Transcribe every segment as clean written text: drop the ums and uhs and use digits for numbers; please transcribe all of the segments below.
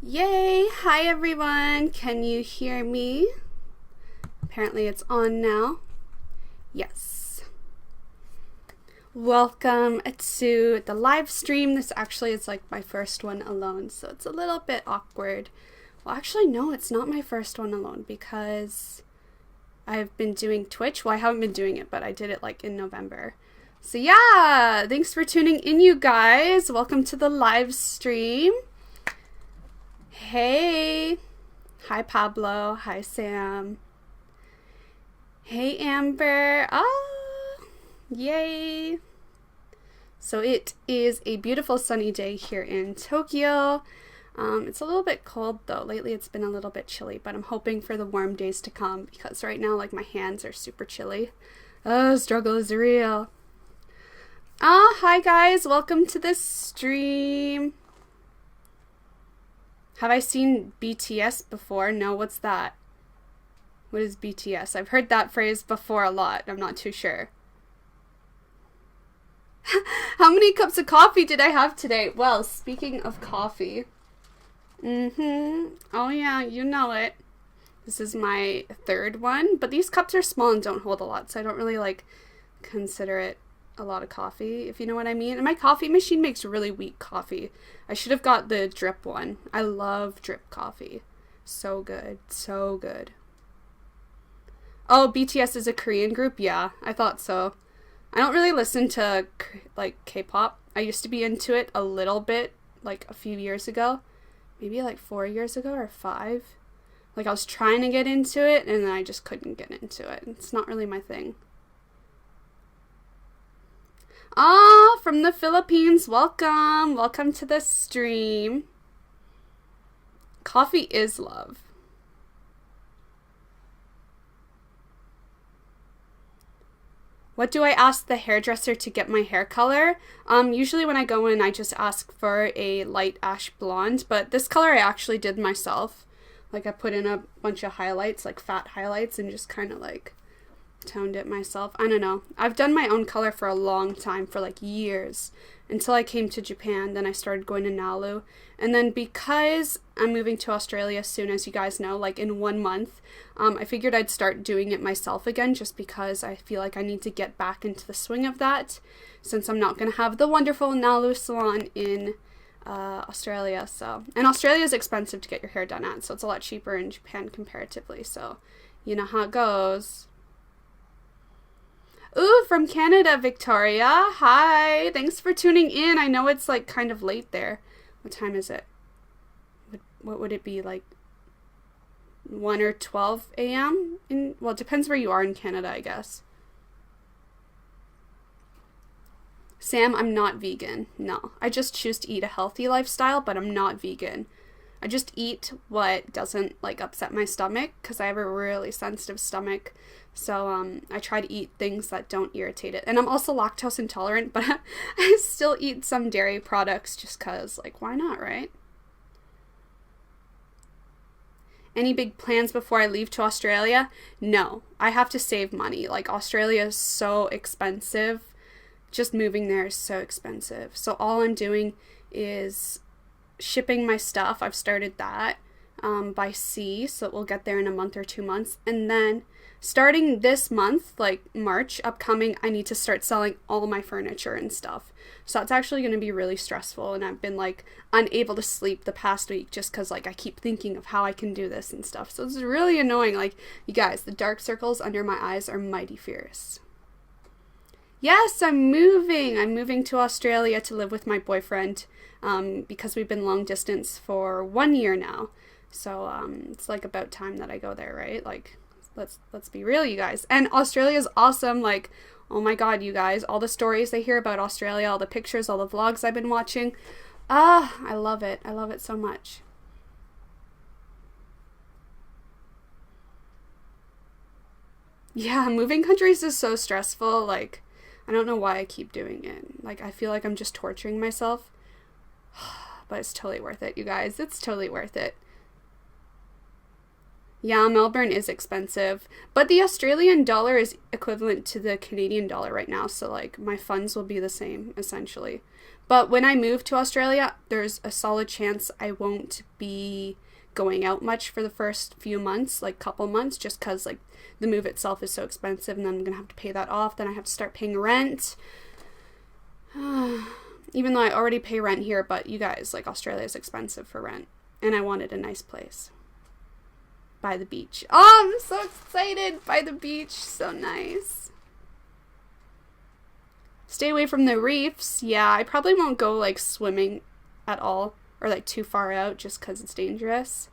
Yay! Hi everyone! Can you hear me? Apparently it's on now. Yes. Welcome to the live stream. This actually is like my first one alone, so it's a little bit awkward. Well, actually no, it's not my first one alone because I've been doing Twitch. Well, I haven't been doing it, but I did it like in November. So yeah, thanks for tuning in, you guys. Welcome to the live stream. Hey. Hi, Pablo. Hi, Sam. Hey, Amber. Ah, yay. So it is a beautiful sunny day here in Tokyo. It's a little bit cold though. Lately it's been a little bit chilly, but I'm hoping for the warm days to come because right now like my hands are super chilly. Oh, struggle is real. Hi guys. Welcome to this stream. Have I seen BTS before? No, what's that? What is BTS? I've heard that phrase before a lot. I'm not too sure. How many cups of coffee did I have today? Well, speaking of coffee. Oh yeah, you know it. This is my third one, but these cups are small and don't hold a lot, so I don't really like consider it a lot of coffee, if you know what I mean. And my coffee machine makes really weak coffee. I should have got the drip one. I love drip coffee. So good. So good. Oh, BTS is a Korean group? Yeah, I thought so. I don't really listen to like K-pop. I used to be into it a little bit like a few years ago. Maybe like 4 years ago or 5. Like I was trying to get into it and then I just couldn't get into it. It's not really my thing. From the Philippines, welcome. Welcome to the stream. Coffee is love. What do I ask the hairdresser to get my hair color? Usually when I go in, I just ask for a light ash blonde, but this color I actually did myself. Like I put in a bunch of highlights, like fat highlights, and just kind of like toned it myself. I don't know. I've done my own color for a long time, for like years, until I came to Japan. Then I started going to Nalu, and then because I'm moving to Australia soon, as you guys know, like in 1 month, I figured I'd start doing it myself again, just because I feel like I need to get back into the swing of that, since I'm not going to have the wonderful Nalu salon in Australia. So, and Australia is expensive to get your hair done at, so it's a lot cheaper in Japan comparatively, so you know how it goes. Ooh, from Canada, Victoria. Hi. Thanks for tuning in. I know it's like kind of late there. What time is it? What would it be, like 1 or 12 a.m.? Well, it depends where you are in Canada, I guess. Sam, I'm not vegan. No. I just choose to eat a healthy lifestyle, but I'm not vegan. I just eat what doesn't like upset my stomach because I have a really sensitive stomach. So I try to eat things that don't irritate it. And I'm also lactose intolerant, but I still eat some dairy products just because, like, why not, right? Any big plans before I leave to Australia? No. I have to save money. Like, Australia is so expensive. Just moving there is so expensive. So all I'm doing is shipping my stuff. I've started that by sea, so it will get there in a month or 2 months. And then starting this month, like March upcoming, I need to start selling all my furniture and stuff. So that's actually going to be really stressful, and I've been like unable to sleep the past week just because like I keep thinking of how I can do this and stuff. So it's really annoying. Like, you guys, the dark circles under my eyes are mighty fierce. Yes, I'm moving. I'm moving to Australia to live with my boyfriend because we've been long distance for 1 year now. So it's like about time that I go there, right? Like, let's be real, you guys. And Australia's awesome. Like, oh my god, you guys, all the stories I hear about Australia, all the pictures, all the vlogs I've been watching. I love it. I love it so much. Yeah, moving countries is so stressful. Like, I don't know why I keep doing it. Like, I feel like I'm just torturing myself. But it's totally worth it, you guys. It's totally worth it. Yeah, Melbourne is expensive, but the Australian dollar is equivalent to the Canadian dollar right now, so like my funds will be the same essentially. But when I move to Australia, there's a solid chance I won't be going out much for the first few months, like couple months, just because like the move itself is so expensive, and then I'm gonna have to pay that off. Then I have to start paying rent. Even though I already pay rent here, but you guys, like, Australia is expensive for rent, and I wanted a nice place by the beach. Oh, I'm so excited! By the beach, so nice. Stay away from the reefs. Yeah, I probably won't go like swimming at all, or like too far out, just because it's dangerous.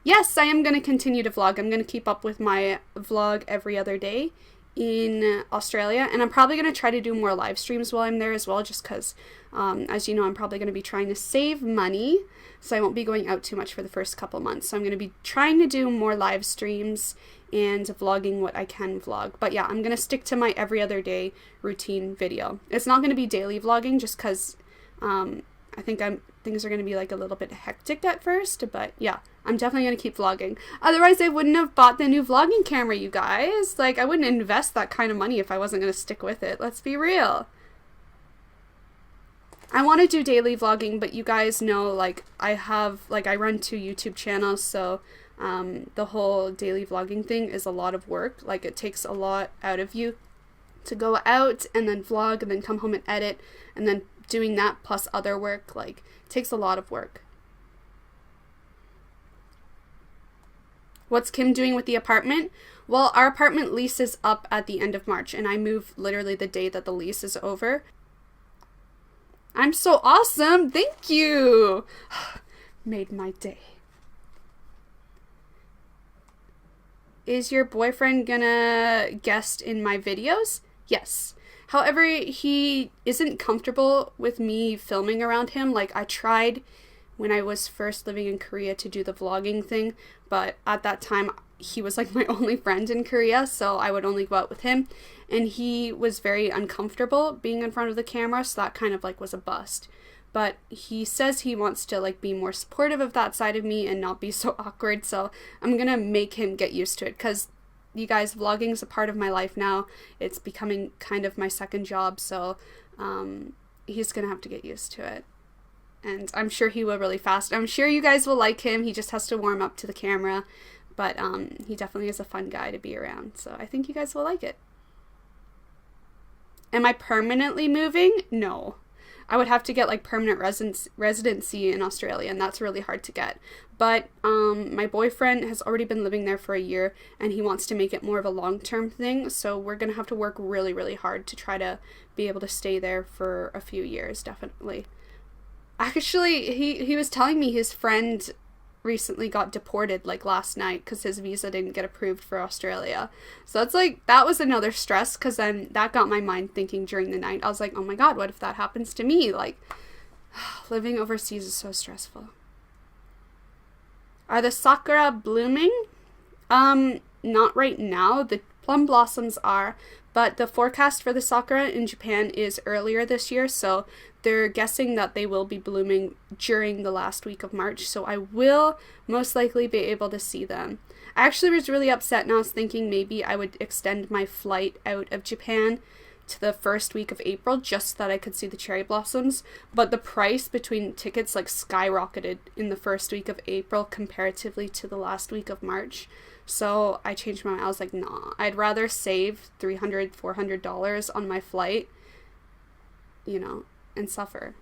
Yes, I am going to continue to vlog. I'm going to keep up with my vlog every other day in Australia, and I'm probably going to try to do more live streams while I'm there as well, just because, as you know, I'm probably going to be trying to save money, so I won't be going out too much for the first couple months. So I'm going to be trying to do more live streams and vlogging what I can vlog. But yeah, I'm going to stick to my every other day routine video. It's not going to be daily vlogging, just because I think things are going to be like a little bit hectic at first, but yeah, I'm definitely going to keep vlogging. Otherwise, I wouldn't have bought the new vlogging camera, you guys. Like, I wouldn't invest that kind of money if I wasn't going to stick with it. Let's be real. I want to do daily vlogging, but you guys know, like, I run 2 YouTube channels, so the whole daily vlogging thing is a lot of work. Like, it takes a lot out of you to go out and then vlog and then come home and edit, and then doing that plus other work, like, it takes a lot of work. What's Kim doing with the apartment? Well, our apartment lease is up at the end of March, and I move literally the day that the lease is over. I'm so awesome! Thank you! Made my day. Is your boyfriend gonna guest in my videos? Yes. However, he isn't comfortable with me filming around him. Like, I tried when I was first living in Korea to do the vlogging thing, but at that time, he was like my only friend in Korea, so I would only go out with him, and he was very uncomfortable being in front of the camera, so that kind of like was a bust. But he says he wants to like be more supportive of that side of me and not be so awkward, so I'm gonna make him get used to it, because you guys, vlogging is a part of my life now. It's becoming kind of my second job, so he's gonna have to get used to it. And I'm sure he will really fast. I'm sure you guys will like him. He just has to warm up to the camera, but he definitely is a fun guy to be around, so I think you guys will like it. Am I permanently moving? No. I would have to get like permanent residency in Australia, and that's really hard to get. But my boyfriend has already been living there for a year, and he wants to make it more of a long-term thing, so we're gonna have to work really, really hard to try to be able to stay there for a few years, definitely. Actually, he was telling me his friend recently got deported like last night because his visa didn't get approved for Australia. So it's like, that was another stress, because then that got my mind thinking during the night. I was like, oh my god, what if that happens to me? Like, living overseas is so stressful. Are the sakura blooming? Not right now. The plum blossoms are, but the forecast for the sakura in Japan is earlier this year, so they're guessing that they will be blooming during the last week of March, so I will most likely be able to see them. I actually was really upset, and I was thinking maybe I would extend my flight out of Japan to the first week of April just so that I could see the cherry blossoms, but the price between tickets like skyrocketed in the first week of April comparatively to the last week of March. So I changed my mind. I was like, nah, I'd rather save $300, $400 on my flight, you know, and suffer.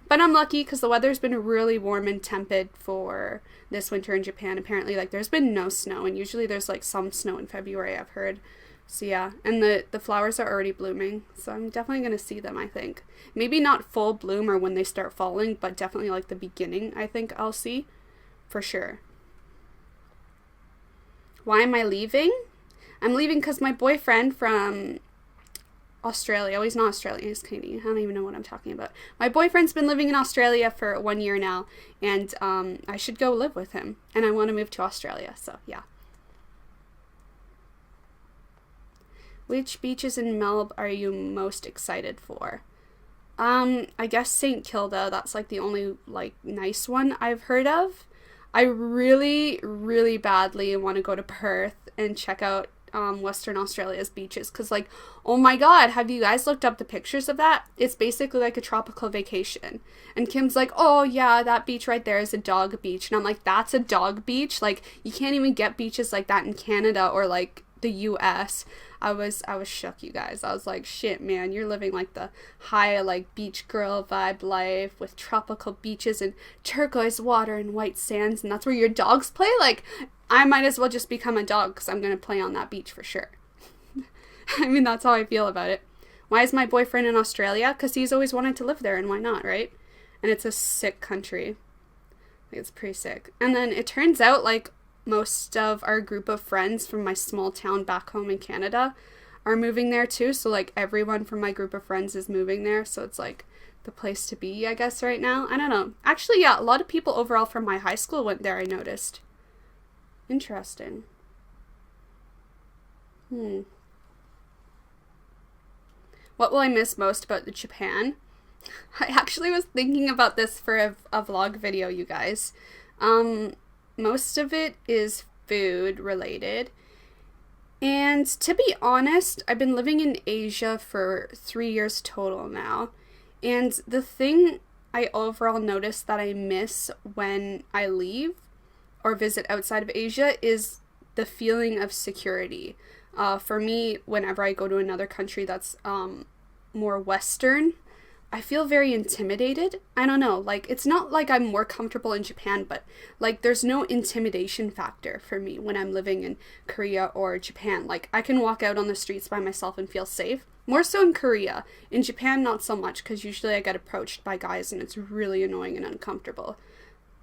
But I'm lucky because the weather's been really warm and temperate for this winter in Japan. Apparently, like, there's been no snow, and usually there's like some snow in February, I've heard. So yeah, and the flowers are already blooming, so I'm definitely going to see them, I think. Maybe not full bloom or when they start falling, but definitely like the beginning, I think I'll see, for sure. Why am I leaving? I'm leaving because my boyfriend from Australia, oh, he's not Australian, he's Canadian, I don't even know what I'm talking about. My boyfriend's been living in Australia for 1 year now, and I should go live with him, and I want to move to Australia, so yeah. Which beaches in Melbourne are you most excited for? I guess St. Kilda, that's like the only like nice one I've heard of. I really, really badly want to go to Perth and check out Western Australia's beaches, because like, oh my god, have you guys looked up the pictures of that? It's basically like a tropical vacation. And Kim's like, oh yeah, that beach right there is a dog beach. And I'm like, that's a dog beach? Like, you can't even get beaches like that in Canada or like the US. I was shook, you guys. I was like, shit, man, you're living like the high like beach girl vibe life with tropical beaches and turquoise water and white sands, and that's where your dogs play? Like, I might as well just become a dog because I'm gonna play on that beach for sure. I mean, that's how I feel about it. Why is my boyfriend in Australia? Because he's always wanted to live there, and why not, right? And it's a sick country. Like, it's pretty sick. And then it turns out like most of our group of friends from my small town back home in Canada are moving there too. So like everyone from my group of friends is moving there. So it's like the place to be, I guess, right now. I don't know. Actually, yeah, a lot of people overall from my high school went there, I noticed. Interesting. What will I miss most about Japan? I actually was thinking about this for a vlog video, you guys. Most of it is food related. And to be honest, I've been living in Asia for 3 years total now. And the thing I overall notice that I miss when I leave or visit outside of Asia is the feeling of security. For me, whenever I go to another country that's more Western, I feel very intimidated. I don't know, like, it's not like I'm more comfortable in Japan, but like there's no intimidation factor for me when I'm living in Korea or Japan. Like, I can walk out on the streets by myself and feel safe. More so in Korea. In Japan, not so much, because usually I get approached by guys and it's really annoying and uncomfortable.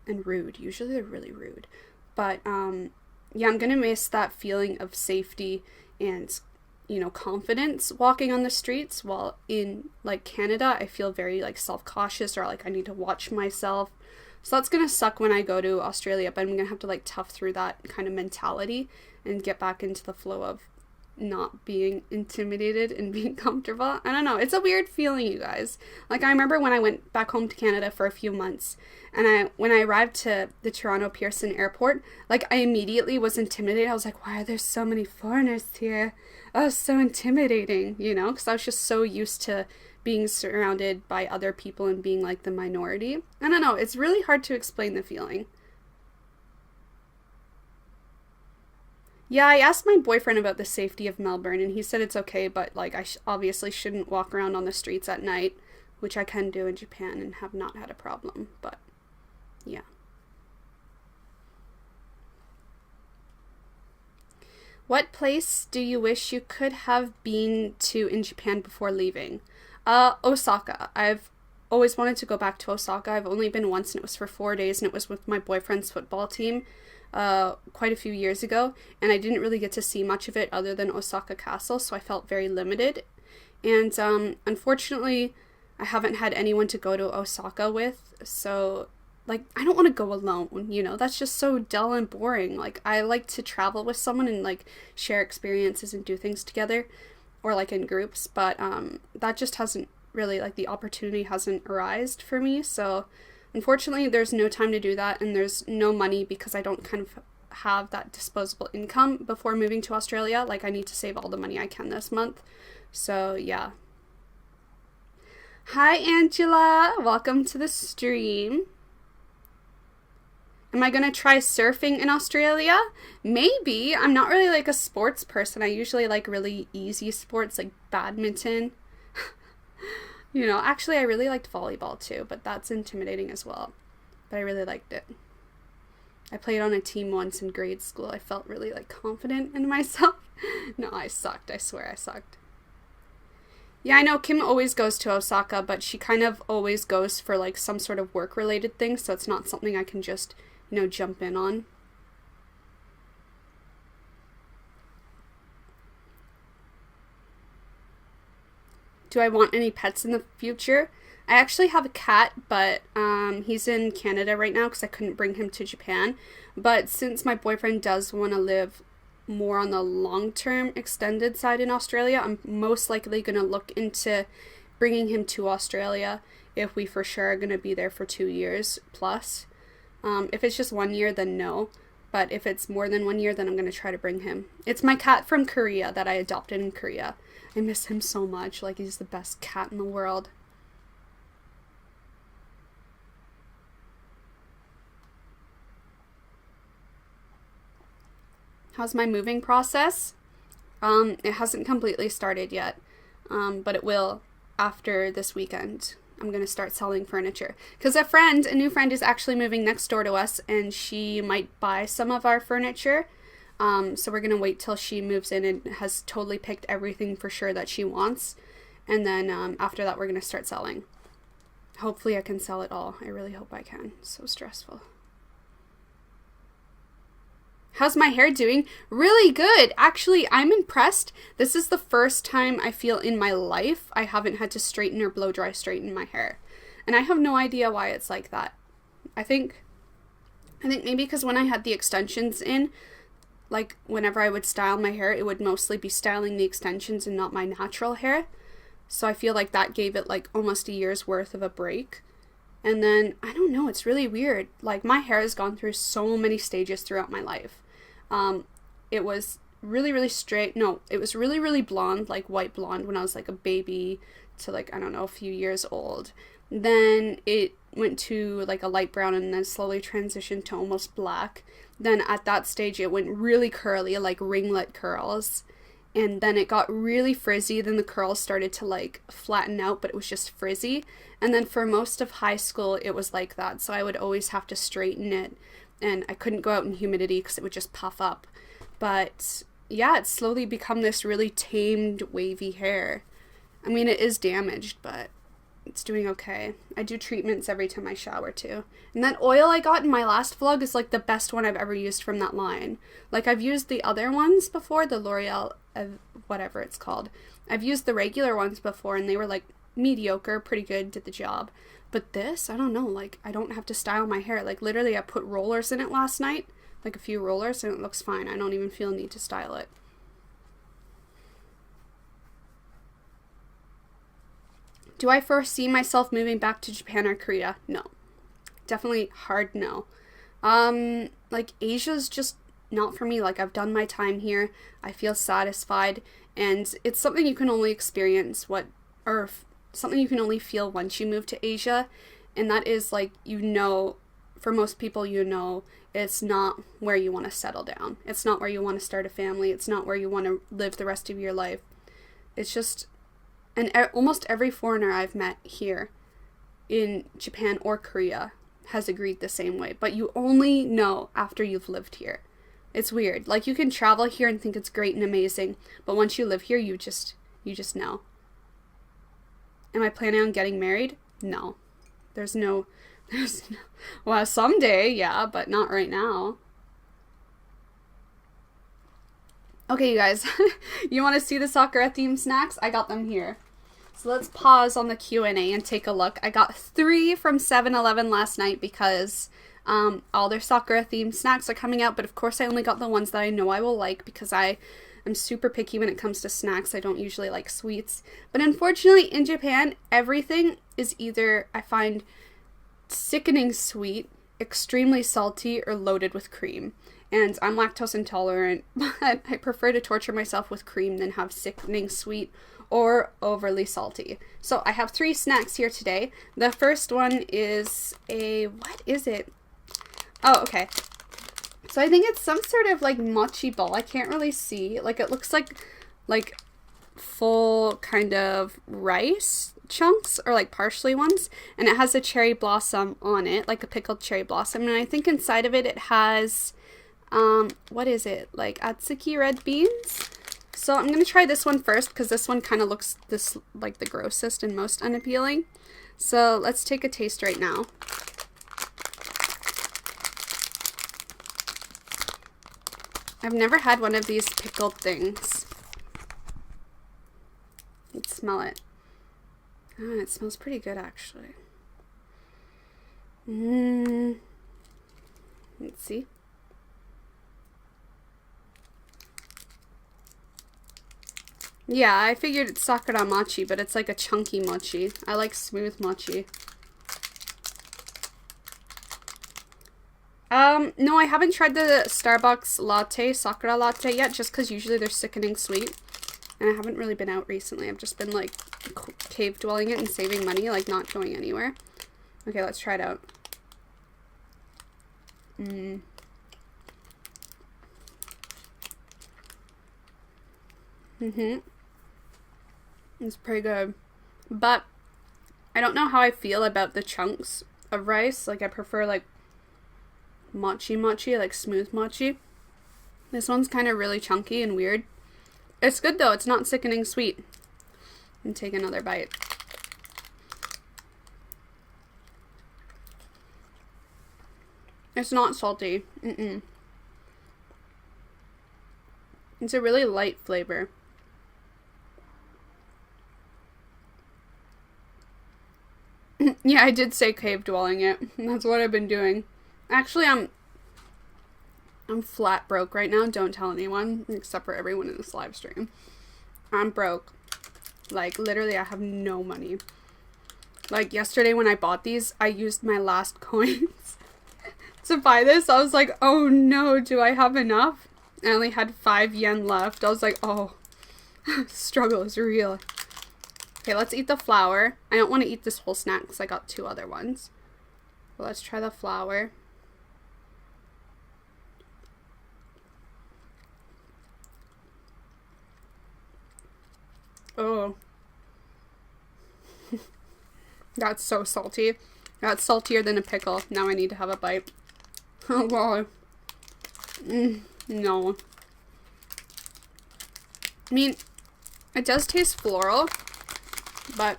And rude. Usually they're really rude. But, yeah, I'm gonna miss that feeling of safety and, you know, confidence walking on the streets, while in like Canada I feel very like self-cautious, or like I need to watch myself. So that's gonna suck when I go to Australia, but I'm gonna have to like tough through that kind of mentality and get back into the flow of not being intimidated and being comfortable. I don't know, it's a weird feeling, you guys. Like, I remember when I went back home to Canada for a few months, and when I arrived to the Toronto Pearson airport, like, I immediately was intimidated. I was like, why are there so many foreigners here? Oh, so intimidating, you know, because I was just so used to being surrounded by other people and being like the minority. I don't know, it's really hard to explain the feeling. Yeah, I asked my boyfriend about the safety of Melbourne, and he said it's okay, but like I obviously shouldn't walk around on the streets at night, which I can do in Japan and have not had a problem, but yeah. What place do you wish you could have been to in Japan before leaving? Osaka. I've always wanted to go back to Osaka. I've only been once, and it was for 4 days, and it was with my boyfriend's football team. Quite a few years ago, and I didn't really get to see much of it other than Osaka Castle, so I felt very limited. And unfortunately, I haven't had anyone to go to Osaka with, so like, I don't want to go alone, you know, that's just so dull and boring. Like, I like to travel with someone and like share experiences and do things together, or like in groups, but that just hasn't really, like, the opportunity hasn't arisen for me, so unfortunately, there's no time to do that, and there's no money because I don't kind of have that disposable income before moving to Australia. Like, I need to save all the money I can this month. So, yeah. Hi, Angela. Welcome to the stream. Am I going to try surfing in Australia? Maybe. I'm not really, like, a sports person. I usually like really easy sports, like badminton. You know, actually, I really liked volleyball too, but that's intimidating as well. But I really liked it. I played on a team once in grade school. I felt really, like, confident in myself. No, I sucked. I swear I sucked. Yeah, I know Kim always goes to Osaka, but she kind of always goes for, like, some sort of work-related thing, so it's not something I can just, you know, jump in on. Do I want any pets in the future? I actually have a cat, but he's in Canada right now because I couldn't bring him to Japan. But since my boyfriend does want to live more on the long-term extended side in Australia, I'm most likely going to look into bringing him to Australia if we for sure are going to be there for 2 years plus. If it's just 1 year, then no. But if it's more than 1 year, then I'm going to try to bring him. It's my cat from Korea that I adopted in Korea. I miss him so much. Like, he's the best cat in the world. How's my moving process? It hasn't completely started yet, but it will after this weekend. I'm going to start selling furniture. Because a new friend is actually moving next door to us, and she might buy some of our furniture. So we're going to wait till she moves in and has totally picked everything for sure that she wants. And then after that, we're going to start selling. Hopefully I can sell it all. I really hope I can. So stressful. How's my hair doing? Really good. Actually, I'm impressed. This is the first time I feel in my life I haven't had to straighten or blow dry straighten my hair. And I have no idea why it's like that. I think maybe because when I had the extensions in, like whenever I would style my hair, it would mostly be styling the extensions and not my natural hair. So I feel like that gave it like almost a year's worth of a break. And then, I don't know, it's really weird. Like, my hair has gone through so many stages throughout my life. It was really, really straight. No, it was really, really blonde, like white blonde when I was like a baby to like, I don't know, a few years old. Then it went to like a light brown and then slowly transitioned to almost black. Then at that stage it went really curly, like ringlet curls. And then it got really frizzy. Then the curls started to like flatten out, but it was just frizzy. And then for most of high school, it was like that. So I would always have to straighten it. And I couldn't go out in humidity because it would just puff up. But yeah, it's slowly become this really tamed, wavy hair. I mean, it is damaged, but it's doing okay. I do treatments every time I shower too. And that oil I got in my last vlog is like the best one I've ever used from that line. Like, I've used the other ones before, the L'Oreal, whatever it's called. I've used the regular ones before and they were like mediocre, pretty good, did the job. But this, I don't know, like, I don't have to style my hair. Like, literally, I put rollers in it last night, like a few rollers, and it looks fine. I don't even feel the need to style it. Do I foresee myself moving back to Japan or Korea? No. Definitely hard no. Like, Asia's just not for me. Like, I've done my time here. I feel satisfied, and it's something you can only experience something you can only feel once you move to Asia, and that is like, you know, for most people, you know, it's not where you want to settle down. It's not where you want to start a family. It's not where you want to live the rest of your life. It's just, and almost every foreigner I've met here in Japan or Korea has agreed the same way, but you only know after you've lived here. It's weird. Like, you can travel here and think it's great and amazing, but once you live here, you just know. Am I planning on getting married? No. There's no, well, someday, yeah, but not right now. Okay, you guys, you want to see the Sakura themed snacks? I got them here. So let's pause on the Q&A and take a look. I got 3 from 7-Eleven last night because all their Sakura themed snacks are coming out, but of course I only got the ones that I know I will like because I'm super picky when it comes to snacks. I don't usually like sweets. But unfortunately, in Japan, everything is either, I find, sickening sweet, extremely salty, or loaded with cream. And I'm lactose intolerant, but I prefer to torture myself with cream than have sickening sweet or overly salty. So I have 3 snacks here today. The first one is what is it? Oh, okay. So I think it's some sort of like mochi ball. I can't really see. Like, it looks like full kind of rice chunks or like partially ones. And it has a cherry blossom on it, like a pickled cherry blossom. And I think inside of it, it has, what is it? Like Atsuki red beans. So I'm going to try this one first because this one kind of looks like the grossest and most unappealing. So let's take a taste right now. I've never had one of these pickled things. Let's smell it. Oh, it smells pretty good, actually. Let's see. Yeah, I figured it's Sakura mochi, but it's like a chunky mochi. I like smooth mochi. No, I haven't tried the Starbucks latte, Sakura latte yet, just because usually they're sickening sweet. And I haven't really been out recently. I've just been, like, cave dwelling it and saving money, like, not going anywhere. Okay, let's try it out. It's pretty good. But I don't know how I feel about the chunks of rice. Like, I prefer, like, mochi, like smooth mochi. This one's kind of really chunky and weird. It's good though, it's not sickening sweet. And take another bite. It's not salty. It's a really light flavor. Yeah, I did say cave dwelling it. That's what I've been doing. Actually, I'm flat broke right now. Don't tell anyone, except for everyone in this live stream. I'm broke. Like, literally, I have no money. Like, yesterday when I bought these, I used my last coins to buy this. I was like, oh no, do I have enough? I only had 5 yen left. I was like, oh, struggle is real. Okay, let's eat the flour. I don't want to eat this whole snack because I got 2 other ones. But let's try the flour. Oh. That's so salty. That's saltier than a pickle. Now I need to have a bite. Oh god. No. I mean, it does taste floral, but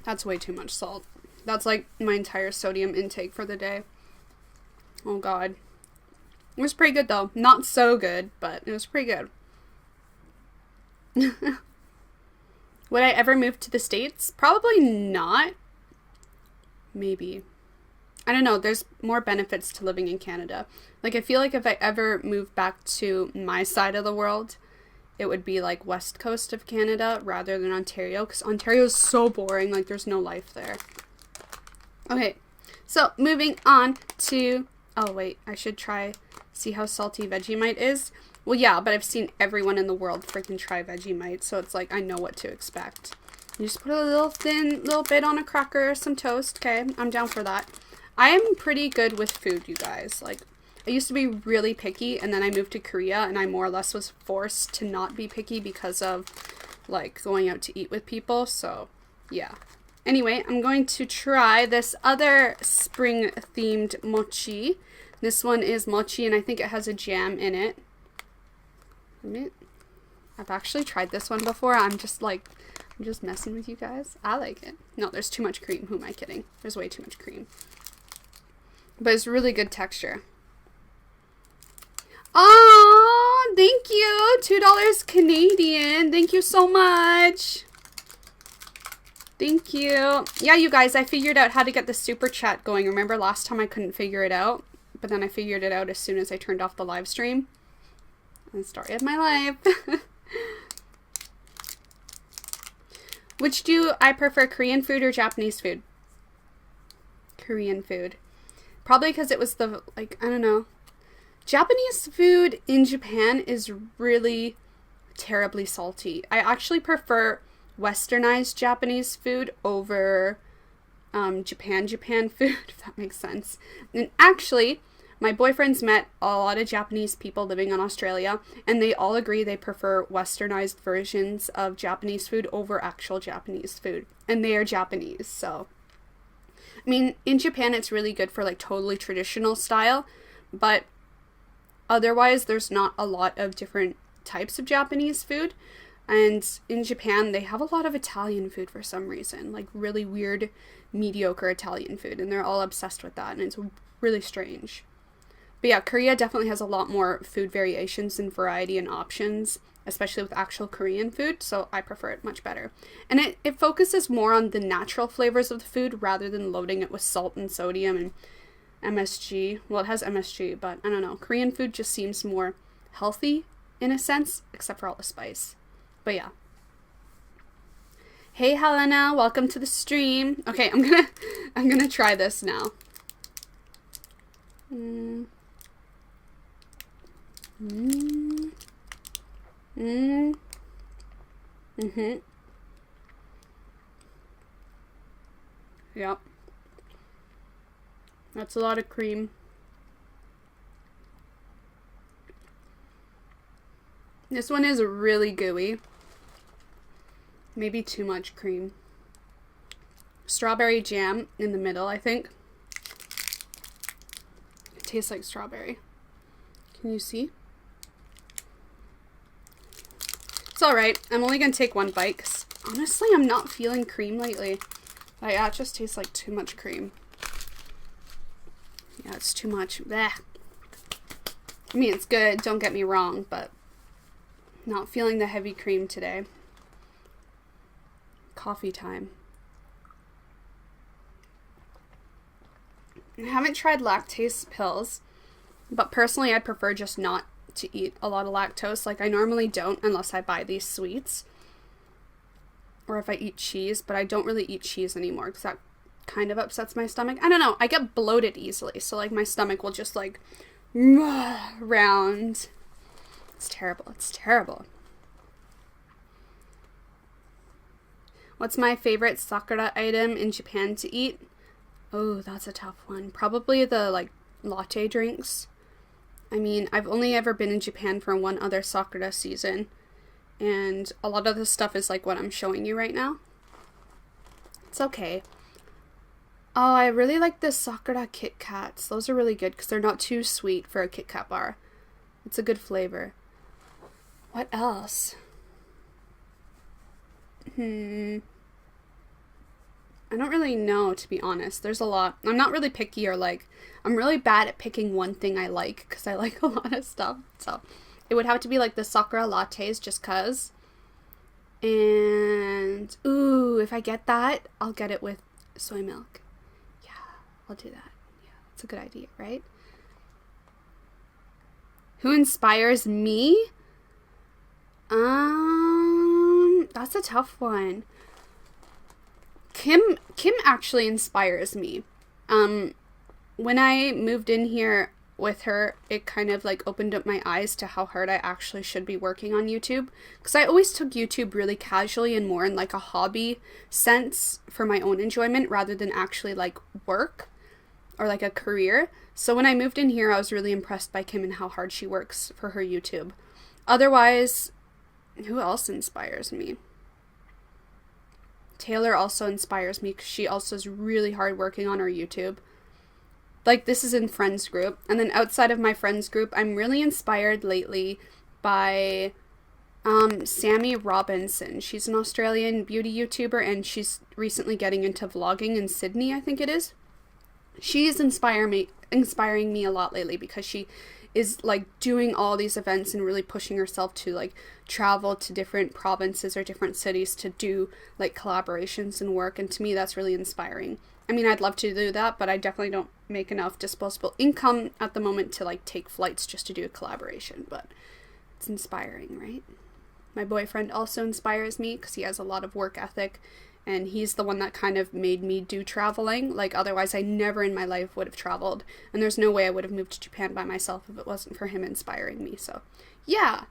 that's way too much salt. That's like my entire sodium intake for the day. Oh god. It was pretty good though. Not so good, but it was pretty good. Would I ever move to the States? Probably not. Maybe. I don't know. There's more benefits to living in Canada. Like, I feel like if I ever moved back to my side of the world, it would be like west coast of Canada rather than Ontario, because Ontario is so boring. Like, there's no life there. Okay, so moving on to... Oh, wait. I should see how salty Vegemite is. Well, yeah, but I've seen everyone in the world freaking try Vegemite, so it's like I know what to expect. You just put a little bit on a cracker, some toast. Okay, I'm down for that. I am pretty good with food, you guys. Like, I used to be really picky, and then I moved to Korea, and I more or less was forced to not be picky because of, like, going out to eat with people, so, yeah. Anyway, I'm going to try this other spring-themed mochi. This one is mochi, and I think it has a jam in it. I've actually tried this one before. I'm just messing with you guys. I like it. No, there's too much cream. Who am I kidding? There's way too much cream. But it's really good texture. Oh, thank you. $2 Canadian. Thank you so much. Thank you. Yeah, you guys, I figured out how to get the super chat going. Remember last time I couldn't figure it out? But then I figured it out as soon as I turned off the live stream. The story of my life. Which do I prefer, Korean food or Japanese food? Korean food. Probably because it was the, like, I don't know. Japanese food in Japan is really terribly salty. I actually prefer westernized Japanese food over Japan food, if that makes sense. And actually, my boyfriend's met a lot of Japanese people living in Australia, and they all agree they prefer westernized versions of Japanese food over actual Japanese food. And they are Japanese, so. I mean, in Japan, it's really good for, like, totally traditional style, but otherwise, there's not a lot of different types of Japanese food. And in Japan, they have a lot of Italian food for some reason, like really weird, mediocre Italian food, and they're all obsessed with that, and it's really strange. But yeah, Korea definitely has a lot more food variations and variety and options, especially with actual Korean food, so I prefer it much better. And it focuses more on the natural flavors of the food rather than loading it with salt and sodium and MSG. Well, it has MSG, but I don't know. Korean food just seems more healthy in a sense, except for all the spice. But yeah. Hey Helena, welcome to the stream. Okay, I'm gonna try this now. Mm. Mm. Mm. Mm-hmm. Yep. That's a lot of cream. This one is really gooey. Maybe too much cream. Strawberry jam in the middle, I think. It tastes like strawberry. Can you see? It's alright. I'm only going to take one bite because honestly, I'm not feeling cream lately. Like, yeah, it just tastes like too much cream. Yeah, it's too much. Blech. I mean, it's good, don't get me wrong, but not feeling the heavy cream today. Coffee time. I haven't tried lactase pills, but personally I'd prefer just not to eat a lot of lactose. Like, I normally don't unless I buy these sweets or if I eat cheese, but I don't really eat cheese anymore because that kind of upsets my stomach. I don't know, I get bloated easily, so like my stomach will just like round. It's terrible. It's terrible. What's my favorite Sakura item in Japan to eat? Oh, that's a tough one. Probably the, like, latte drinks. I mean, I've only ever been in Japan for one other Sakura season. And a lot of the stuff is like what I'm showing you right now. It's okay. Oh, I really like the Sakura Kit Kats. Those are really good because they're not too sweet for a Kit Kat bar. It's a good flavor. What else? I don't really know, to be honest. There's a lot. I'm not really picky or like, I'm really bad at picking one thing I like because I like a lot of stuff. So it would have to be like the Sakura lattes just cause. And, ooh, if I get that, I'll get it with soy milk. Yeah, I'll do that. Yeah, that's a good idea, right? Who inspires me? That's a tough one. Kim actually inspires me. When I moved in here with her, it kind of like opened up my eyes to how hard I actually should be working on YouTube. Because I always took YouTube really casually and more in like a hobby sense for my own enjoyment rather than actually like work or like a career. So when I moved in here, I was really impressed by Kim and how hard she works for her YouTube. Otherwise, who else inspires me? Taylor also inspires me because she also is really hard working on her YouTube. Like, this is in friends group. And then outside of my friends group, I'm really inspired lately by Sammy Robinson. She's an Australian beauty YouTuber and she's recently getting into vlogging in Sydney, I think it is. She's inspiring me a lot lately because she is like doing all these events and really pushing herself to like travel to different provinces or different cities to do like collaborations and work, and to me that's really inspiring. I mean, I'd love to do that, but I definitely don't make enough disposable income at the moment to like take flights just to do a collaboration, but it's inspiring, right? My boyfriend also inspires me because he has a lot of work ethic and he's the one that kind of made me do traveling. Like, otherwise I never in my life would have traveled, and there's no way I would have moved to Japan by myself if it wasn't for him inspiring me. So yeah,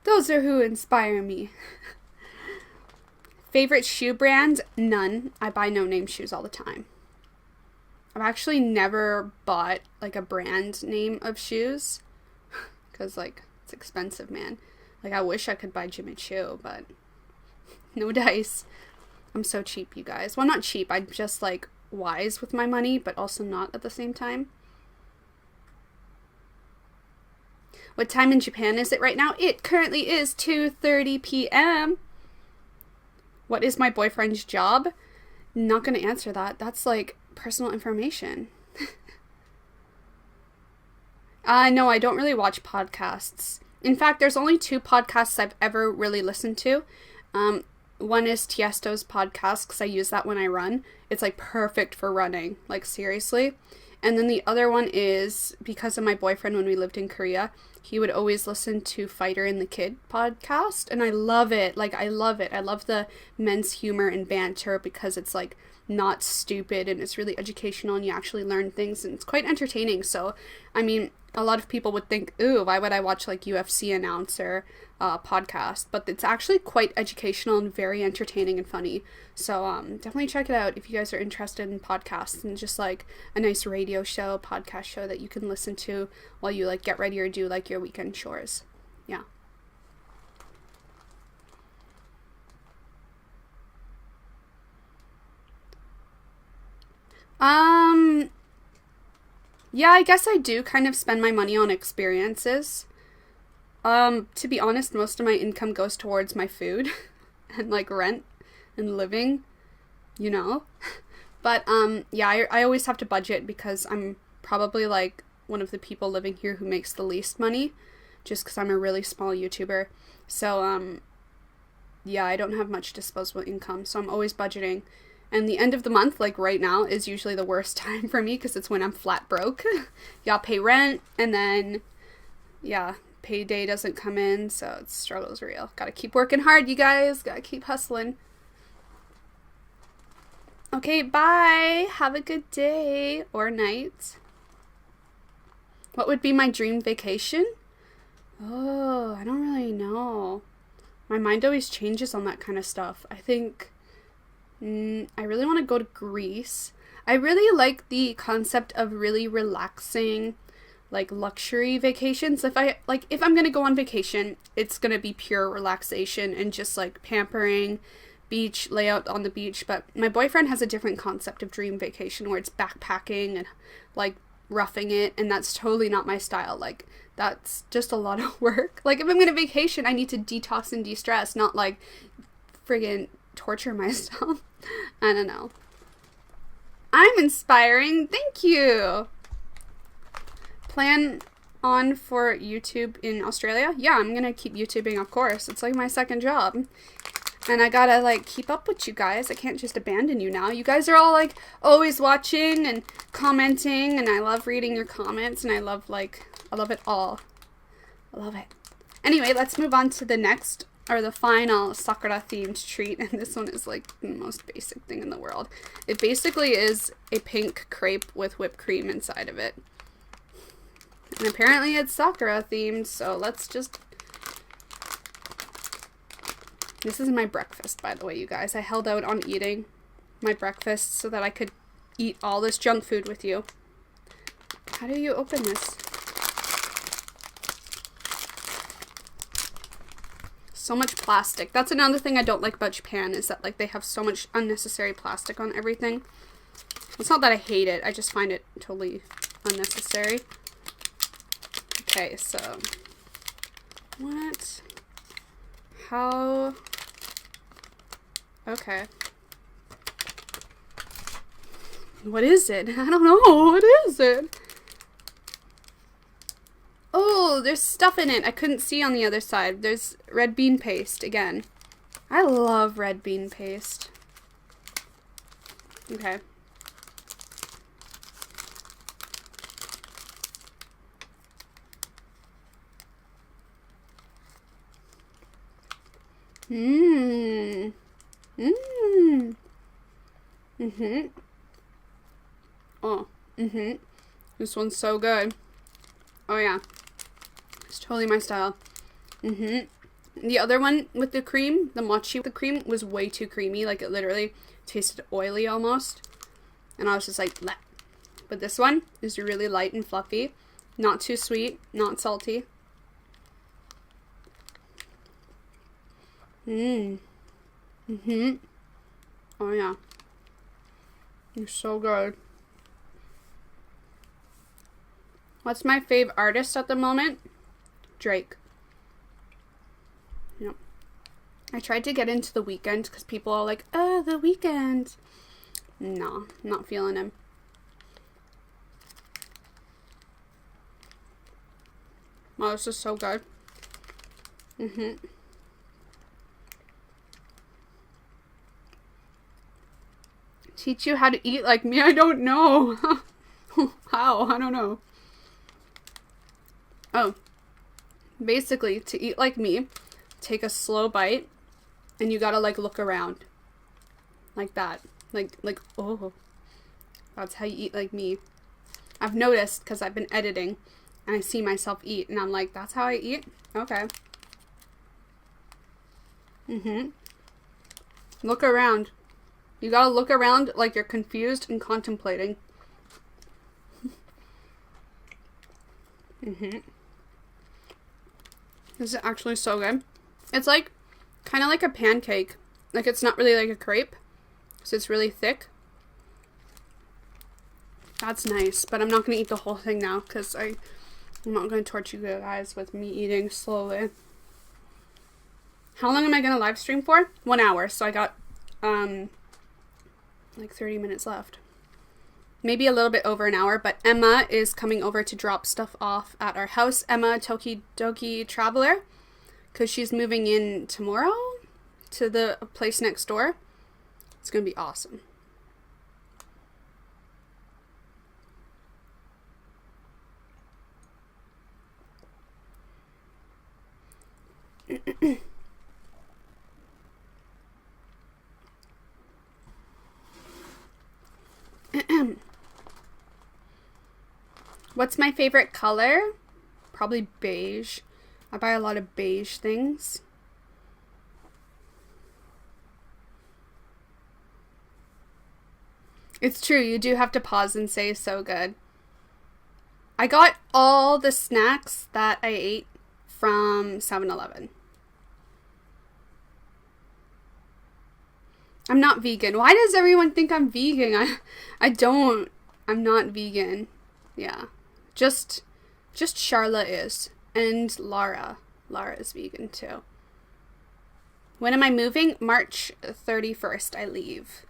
those are who inspire me. Favorite shoe brand? None. I buy no-name shoes all the time. I've actually never bought like a brand name of shoes because like it's expensive, man. Like, I wish I could buy Jimmy Choo, but no dice. I'm so cheap, you guys. Well, not cheap. I'm just like wise with my money, but also not at the same time. What time in Japan is it right now? It currently is 2:30 p.m. What is my boyfriend's job? Not going to answer that. That's like personal information. No, I don't really watch podcasts. In fact, there's only 2 podcasts I've ever really listened to. One is Tiesto's podcast because I use that when I run. It's like perfect for running, like seriously. And then the other one is because of my boyfriend when we lived in Korea. He would always listen to Fighter and the Kid podcast, and I love it. Like, I love it. I love the men's humor and banter because it's like not stupid, and it's really educational, and you actually learn things, and it's quite entertaining. So, I mean, a lot of people would think, ooh, why would I watch like UFC announcer podcast? But it's actually quite educational and very entertaining and funny. So definitely check it out if you guys are interested in podcasts and just like a nice radio show, podcast show that you can listen to while you like get ready or do like your weekend chores. Yeah. Yeah, I guess I do kind of spend my money on experiences. To be honest, most of my income goes towards my food and like rent and living, you know. But yeah, I always have to budget because I'm probably like one of the people living here who makes the least money, just because I'm a really small YouTuber. So yeah, I don't have much disposable income, so I'm always budgeting. And the end of the month, like right now, is usually the worst time for me because it's when I'm flat broke. Yeah, pay rent, and then, yeah, payday doesn't come in, so it's struggle's real. Gotta keep working hard, you guys. Gotta keep hustling. Okay, bye. Have a good day or night. What would be my dream vacation? Oh, I don't really know. My mind always changes on that kind of stuff. I think I really want to go to Greece. I really like the concept of really relaxing, like luxury vacations. If I'm gonna go on vacation, it's gonna be pure relaxation and just like pampering, beach layout on the beach. But my boyfriend has a different concept of dream vacation where it's backpacking and like roughing it, and that's totally not my style. Like that's just a lot of work. Like if I'm gonna vacation, I need to detox and de-stress, not like friggin' torture myself. I don't know. I'm inspiring. Thank you. Plan on for YouTube in Australia? Yeah, I'm gonna keep YouTubing, of course. It's like my second job. And I gotta like keep up with you guys. I can't just abandon you now. You guys are all like always watching and commenting, and I love reading your comments, and I love it all. I love it. Anyway, let's move on to the next or the final Sakura themed treat, and this one is like the most basic thing in the world. It basically is a pink crepe with whipped cream inside of it. And apparently it's Sakura themed, so let's just... This is my breakfast, by the way, you guys. I held out on eating my breakfast so that I could eat all this junk food with you. How do you open this? So much plastic. That's another thing I don't like about Japan, is that like they have so much unnecessary plastic on everything. It's not that I hate it, I just find it totally unnecessary. Okay, so what? How? Okay. What is it? I don't know. What is it? Oh, there's stuff in it. I couldn't see on the other side. There's red bean paste again. I love red bean paste. Okay. Mmm. Mmm. Mm-hmm. Oh. Mm-hmm. This one's so good. Oh, yeah. It's totally my style. Mm-hmm. The other one with the cream, the mochi with the cream, was way too creamy. Like, it literally tasted oily almost. And I was just like, bleh. But this one is really light and fluffy. Not too sweet, not salty. Mmm. Mm-hmm. Oh, yeah. It's so good. What's my fave artist at the moment? Drake. Yep. I tried to get into The Weeknd because people are like, oh, The Weeknd. No, not feeling him. Oh, this is so good. Mm-hmm. Teach you how to eat like me? I don't know. How? I don't know. Oh. Basically, to eat like me, take a slow bite, and you gotta like look around. Like that. Like, oh, that's how you eat like me. I've noticed because I've been editing and I see myself eat and I'm like, that's how I eat? Okay. Look around. You gotta look around like you're confused and contemplating. This is actually so good. It's like, kind of like a pancake. Like, it's not really like a crepe, so it's really thick. That's nice, but I'm not going to eat the whole thing now because I'm not going to torture you guys with me eating slowly. How long am I going to live stream for? 1 hour, so I got like 30 minutes left. Maybe a little bit over an hour, but Emma is coming over to drop stuff off at our house. Emma Tokidoki Traveler, because she's moving in tomorrow to the place next door. It's going to be awesome. What's my favorite color? Probably beige. I buy a lot of beige things. It's true, you do have to pause and say so good. I got all the snacks that I ate from 7-Eleven. I'm not vegan. Why does everyone think I'm vegan? I don't. I'm not vegan. Yeah. Just Charla is. And Lara. Lara is vegan too. When am I moving? March 31st I leave.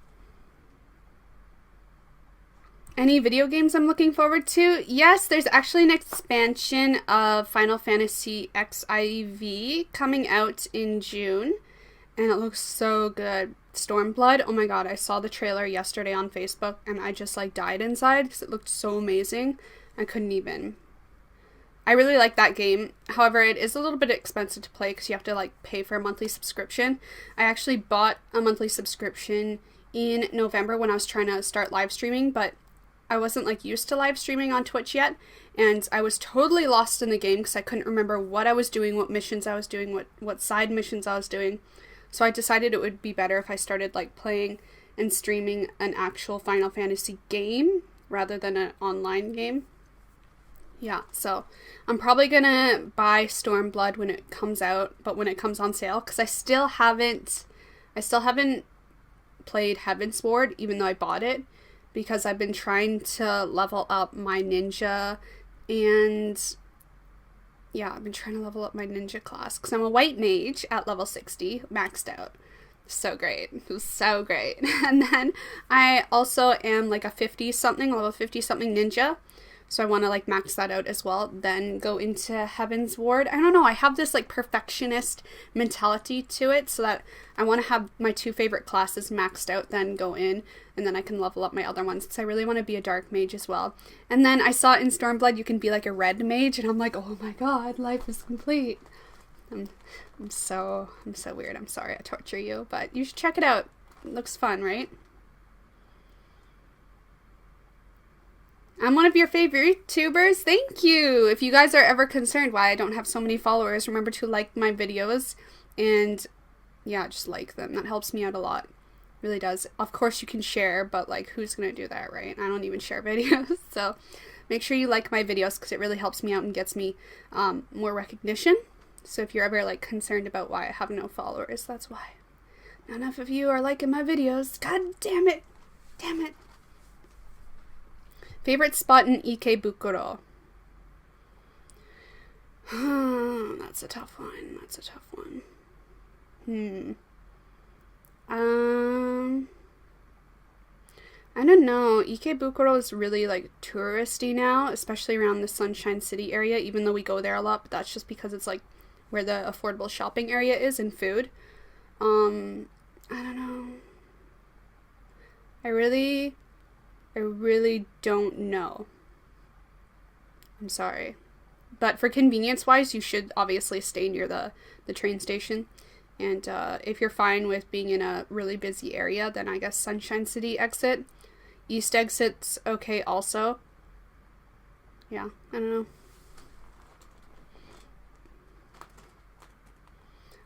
Any video games I'm looking forward to? Yes, there's actually an expansion of Final Fantasy XIV coming out in June. And it looks so good. Stormblood, oh my god, I saw the trailer yesterday on Facebook and I just like died inside because it looked so amazing. I couldn't even. I really like that game. However, it is a little bit expensive to play because you have to like pay for a monthly subscription. I actually bought a monthly subscription in November when I was trying to start live streaming, but I wasn't like used to live streaming on Twitch yet, and I was totally lost in the game because I couldn't remember what I was doing, what missions I was doing, what side missions I was doing. So I decided it would be better if I started like playing and streaming an actual Final Fantasy game rather than an online game. Yeah, so I'm probably gonna buy Stormblood when it comes out, but when it comes on sale, because I still haven't played Heavensward, even though I bought it, because I've been trying to level up my ninja, and yeah, I've been trying to level up my ninja class, because I'm a white mage at level 60, maxed out. So great. It was so great. And then I also am like a 50-something, level 50-something ninja. So I want to like max that out as well, then go into Heavensward. I don't know, I have this like perfectionist mentality to it, so that I want to have my two favorite classes maxed out, then go in, and then I can level up my other ones, because I really want to be a dark mage as well. And then I saw in Stormblood you can be like a red mage, and I'm like, oh my god, life is complete. I'm so weird. I'm sorry I torture you, but you should check it out. It looks fun, right? I'm one of your favorite tubers. Thank you. If you guys are ever concerned why I don't have so many followers, remember to like my videos and yeah, just like them. That helps me out a lot. Really does. Of course you can share, but like who's going to do that, right? I don't even share videos. So make sure you like my videos because it really helps me out and gets me more recognition. So if you're ever like concerned about why I have no followers, that's why. Not enough of you are liking my videos. God damn it. Damn it. Favorite spot in Ikebukuro? That's a tough one. That's a tough one. I don't know. Ikebukuro is really like touristy now, especially around the Sunshine City area, even though we go there a lot, but that's just because it's like where the affordable shopping area is and food. I don't know. I really don't know. I'm sorry. But for convenience wise, you should obviously stay near the train station. And if you're fine with being in a really busy area, then I guess Sunshine City exit. East exit's okay also. Yeah, I don't know.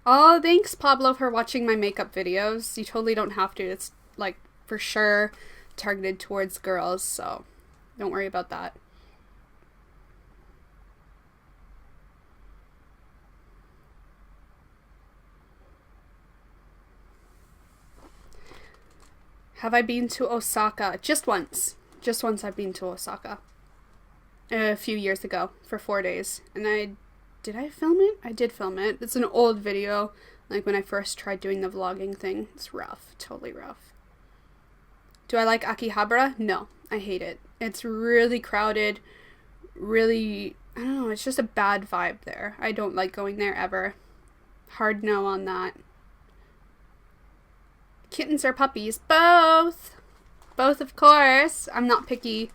Oh, thanks, Pablo, for watching my makeup videos. You totally don't have to. It's, like, for sure targeted towards girls, so don't worry about that. Have I been to Osaka? Just once. Just once I've been to Osaka. A few years ago for 4 days. And did I film it? I did film it. It's an old video, like when I first tried doing the vlogging thing. It's rough. Totally rough. Do I like Akihabara? No. I hate it. It's really crowded. Really, I don't know, it's just a bad vibe there. I don't like going there ever. Hard no on that. Kittens or puppies? Both! Both, of course. I'm not picky.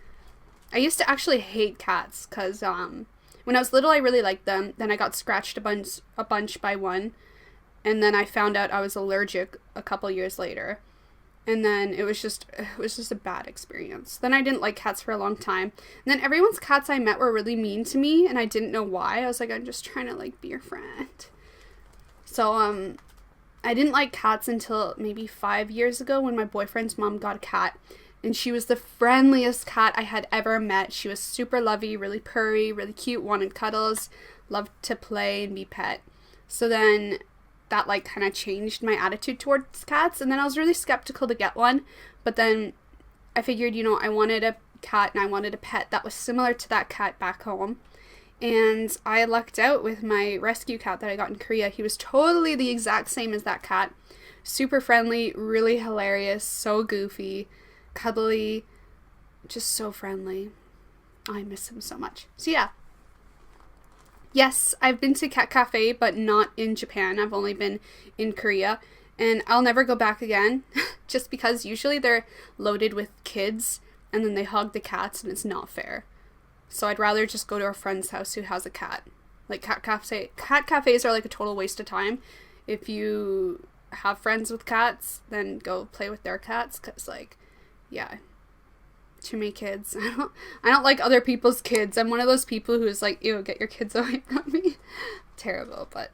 I used to actually hate cats, because, when I was little, I really liked them. Then I got scratched a bunch by one. And then I found out I was allergic a couple years later. And then it was just a bad experience. Then I didn't like cats for a long time. And then everyone's cats I met were really mean to me, and I didn't know why. I was like, I'm just trying to, like, be your friend. So, I didn't like cats until maybe 5 years ago when my boyfriend's mom got a cat. And she was the friendliest cat I had ever met. She was super lovey, really purry, really cute, wanted cuddles, loved to play and be pet. So then that, like, kind of changed my attitude towards cats. And then I was really skeptical to get one. But then I figured, you know, I wanted a cat and I wanted a pet that was similar to that cat back home. And I lucked out with my rescue cat that I got in Korea. He was totally the exact same as that cat. Super friendly, really hilarious, so goofy, cuddly, just so friendly. I miss him so much. So yeah. Yes, I've been to Cat Cafe, but not in Japan. I've only been in Korea. And I'll never go back again, just because usually they're loaded with kids, and then they hug the cats, and it's not fair. So I'd rather just go to a friend's house who has a cat. Like, cat cafes are like a total waste of time. If you have friends with cats, then go play with their cats, because, like, yeah, too many kids. I don't like other people's kids. I'm one of those people who's like, ew, get your kids away from me. Terrible, but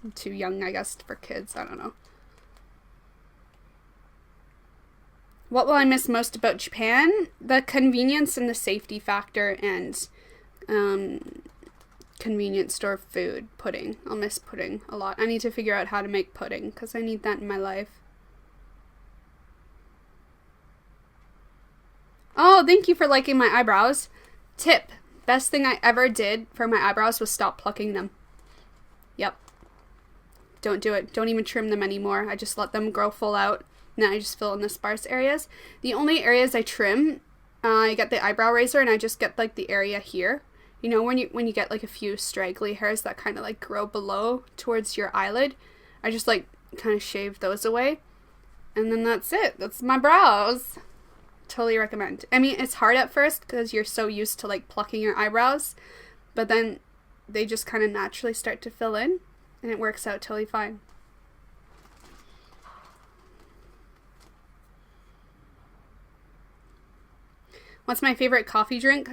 I'm too young, I guess, for kids. I don't know. What will I miss most about Japan? The convenience and the safety factor, and convenience store food. Pudding. I'll miss pudding a lot. I need to figure out how to make pudding, because I need that in my life. Oh, thank you for liking my eyebrows. Tip. Best thing I ever did for my eyebrows was stop plucking them. Yep. Don't do it. Don't even trim them anymore. I just let them grow full out. Now I just fill in the sparse areas. The only areas I trim, I get the eyebrow razor and I just get, like, the area here. You know, when you get, like, a few straggly hairs that kind of, like, grow below towards your eyelid, I just, like, kind of shave those away. And then that's it. That's my brows. Totally recommend. I mean, it's hard at first because you're so used to, like, plucking your eyebrows, but then they just kind of naturally start to fill in, and it works out totally fine. What's my favorite coffee drink?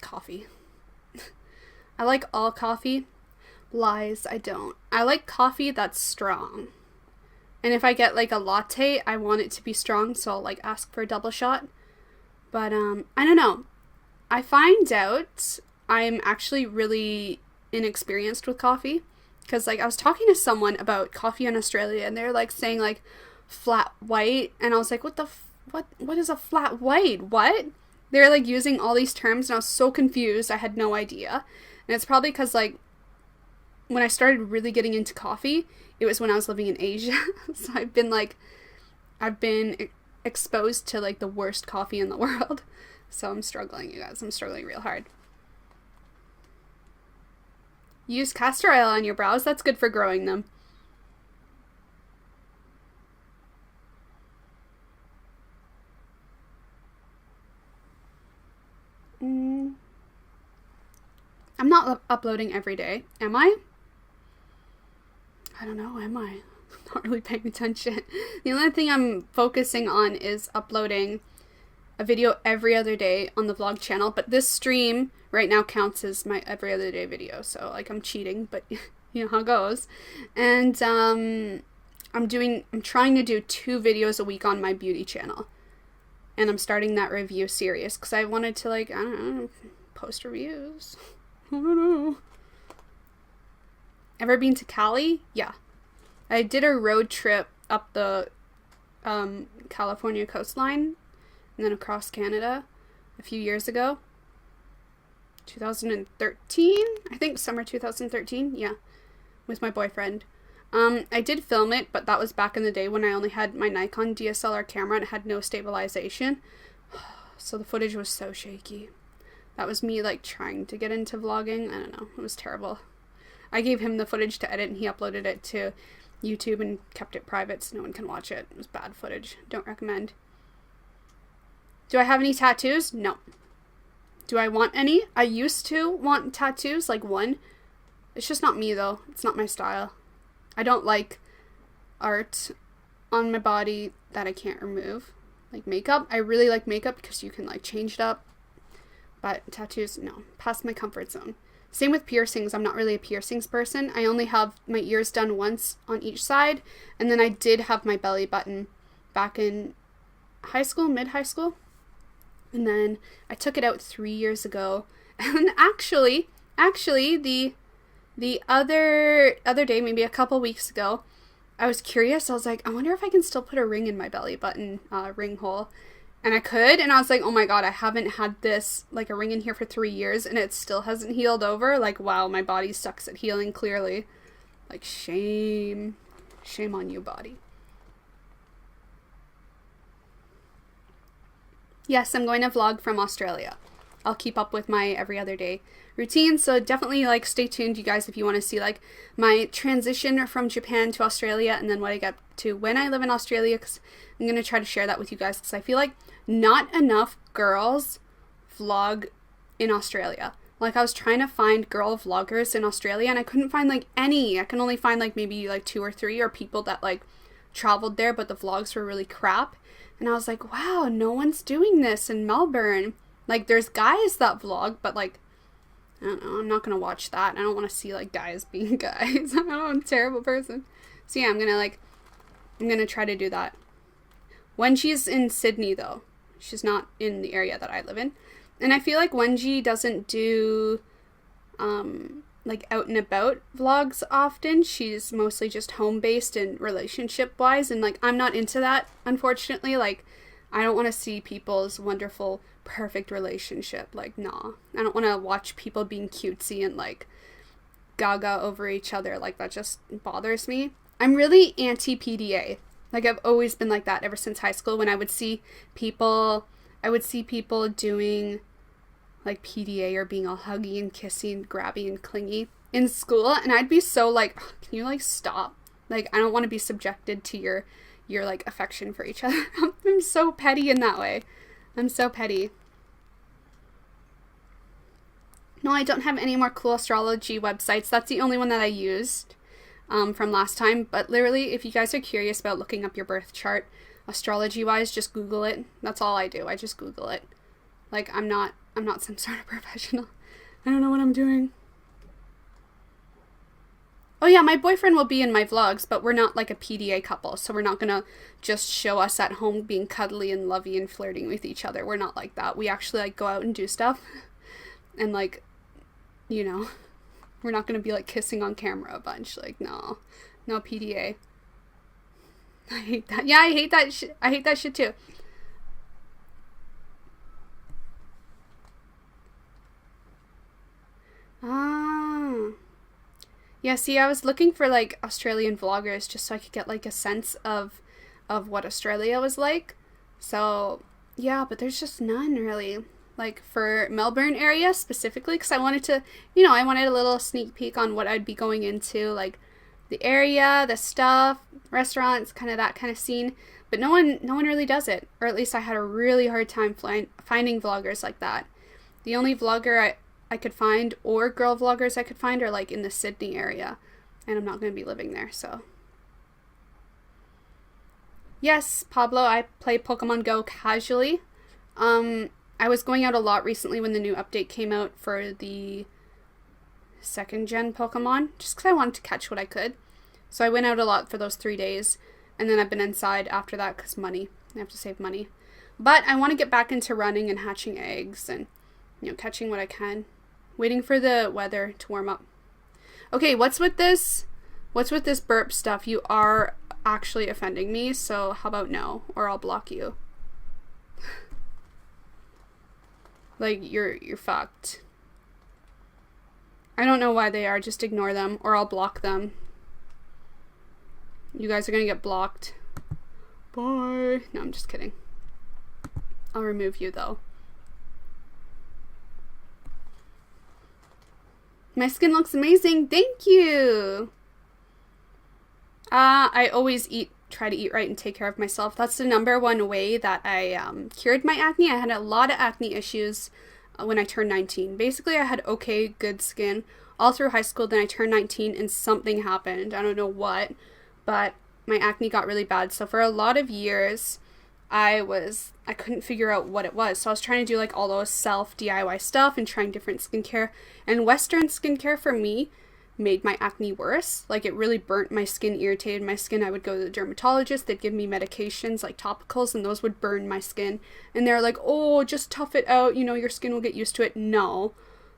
Coffee. I like all coffee. Lies, I don't. I like coffee that's strong. And if I get, like, a latte, I want it to be strong, so I'll, like, ask for a double shot. But, I don't know. I find out I'm actually really inexperienced with coffee. Because, like, I was talking to someone about coffee in Australia, and they're, like, saying, like, flat white. And I was like, what is a flat white? What? They're, like, using all these terms, and I was so confused. I had no idea. And it's probably because, like, when I started really getting into coffee, it was when I was living in Asia. So I've been exposed to, like, the worst coffee in the world. So I'm struggling, you guys. I'm struggling real hard. Use castor oil on your brows. That's good for growing them. I'm not uploading every day, am I? I don't know, am I? Not really paying attention. The only thing I'm focusing on is uploading a video every other day on the vlog channel, but this stream right now counts as my every other day video, so like I'm cheating, but you know how it goes. And I'm trying to do 2 videos a week on my beauty channel, and I'm starting that review series because I wanted to, like, I don't know, post reviews. I don't know. Ever been to Cali? Yeah, I did a road trip up the California coastline and then across Canada a few years ago. 2013, I think, summer 2013, yeah, with my boyfriend. I did film it, but that was back in the day when I only had my Nikon DSLR camera and it had no stabilization. So the footage was so shaky. That was me, like, trying to get into vlogging. I don't know, it was terrible. I gave him the footage to edit and he uploaded it to YouTube and kept it private so no one can watch it. It was bad footage. Don't recommend. Do I have any tattoos? No. Do I want any? I used to want tattoos, like one. It's just not me, though. It's not my style. I don't like art on my body that I can't remove. Like makeup. I really like makeup because you can, like, change it up. But tattoos, no. Past my comfort zone. Same with piercings. I'm not really a piercings person. I only have my ears done once on each side. And then I did have my belly button back in high school, mid-high school. And then I took it out 3 years ago. And actually, the other day, maybe a couple weeks ago, I was curious. I was like, I wonder if I can still put a ring in my belly button ring hole. And I could, and I was like, oh my god, I haven't had this, like, a ring in here for 3 years, and it still hasn't healed over. Like, wow, my body sucks at healing, clearly. Like, shame. Shame on you, body. Yes, I'm going to vlog from Australia. I'll keep up with my every other day routine, so definitely, like, stay tuned, you guys, if you want to see, like, my transition from Japan to Australia, and then what I get to when I live in Australia, because I'm going to try to share that with you guys, because I feel like not enough girls vlog in Australia. Like, I was trying to find girl vloggers in Australia, and I couldn't find, like, any. I can only find, like, maybe, like, 2 or 3, or people that, like, traveled there, but the vlogs were really crap. And I was like, wow, no one's doing this in Melbourne. Like, there's guys that vlog, but, like, I don't know, I'm not gonna watch that. I don't want to see, like, guys being guys. I don't know, I'm a terrible person. So, yeah, I'm gonna try to do that. Wenji's in Sydney, though. She's not in the area that I live in. And I feel like Wenji doesn't do, like, out and about vlogs often. She's mostly just home-based and relationship-wise. And, like, I'm not into that, unfortunately. Like, I don't want to see people's wonderful, perfect relationship. Like, nah. I don't want to watch people being cutesy and, like, gaga over each other. Like, that just bothers me. I'm really anti-PDA. Like, I've always been like that ever since high school. When I would see people doing, like, PDA or being all huggy and kissy and grabby and clingy in school. And I'd be so like, can you, like, stop? Like, I don't want to be subjected to your like, affection for each other. I'm so petty in that way. I'm so petty. No, I don't have any more cool astrology websites. That's the only one that I used from last time. But literally, if you guys are curious about looking up your birth chart, astrology-wise, just Google it. That's all I do. I just Google it. Like, I'm not some sort of professional. I don't know what I'm doing. Oh yeah, my boyfriend will be in my vlogs, but we're not like a PDA couple, so we're not gonna just show us at home being cuddly and lovey and flirting with each other. We're not like that. We actually, like, go out and do stuff. And, like, you know, we're not gonna be, like, kissing on camera a bunch. Like, no PDA. I hate that. Yeah, I hate that shit. I hate that shit too. Yeah, see, I was looking for, like, Australian vloggers just so I could get, like, a sense of what Australia was like. So, yeah, but there's just none, really. Like, for Melbourne area specifically, because I wanted to, you know, I wanted a little sneak peek on what I'd be going into, like, the area, the stuff, restaurants, kind of that kind of scene. But no one really does it. Or at least I had a really hard time finding vloggers like that. The only vlogger I could find, or girl vloggers I could find, are, like, in the Sydney area. And I'm not going to be living there, so. Yes, Pablo, I play Pokemon Go casually. I was going out a lot recently when the new update came out for the second gen Pokemon, just because I wanted to catch what I could. So I went out a lot for those 3 days, and then I've been inside after that because money. I have to save money. But I want to get back into running and hatching eggs and, catching what I can. Waiting for the weather to warm up. Okay, what's with this? What's with this burp stuff? You are actually offending me, so how about no? Or I'll block you. Like, you're fucked. I don't know why they are, just ignore them, or I'll block them. You guys are gonna get blocked. Bye. No, I'm just kidding. I'll remove you, though. My skin looks amazing. Thank you. I always try to eat right and take care of myself. That's the #1 way that I cured my acne. I had a lot of acne issues when I turned 19. Basically, I had okay, good skin all through high school. Then I turned 19 and something happened. I don't know what, but my acne got really bad. So for a lot of years, I couldn't figure out what it was. So I was trying to do like all those self DIY stuff and trying different skincare. And Western skincare for me made my acne worse. Like, it really burnt my skin, irritated my skin. I would go to the dermatologist. They'd give me medications like topicals, and those would burn my skin. And they're like, oh, just tough it out. Your skin will get used to it. No.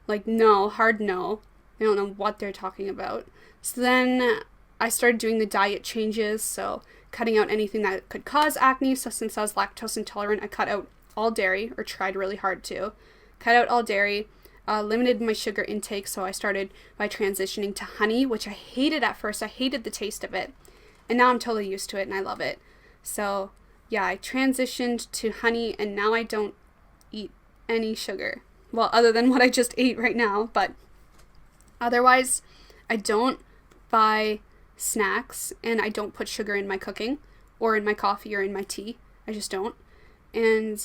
Like, no. Hard no. I don't know what they're talking about. So then I started doing the diet changes. So cutting out anything that could cause acne. So since I was lactose intolerant, I cut out all dairy, or tried really hard to. Cut out all dairy. Limited my sugar intake, so I started by transitioning to honey, which I hated at first. I hated the taste of it, and now I'm totally used to it and I love it. So yeah, I transitioned to honey, and now I don't eat any sugar. Well, other than what I just ate right now, but otherwise I don't buy snacks, and I don't put sugar in my cooking or in my coffee or in my tea. I just don't. And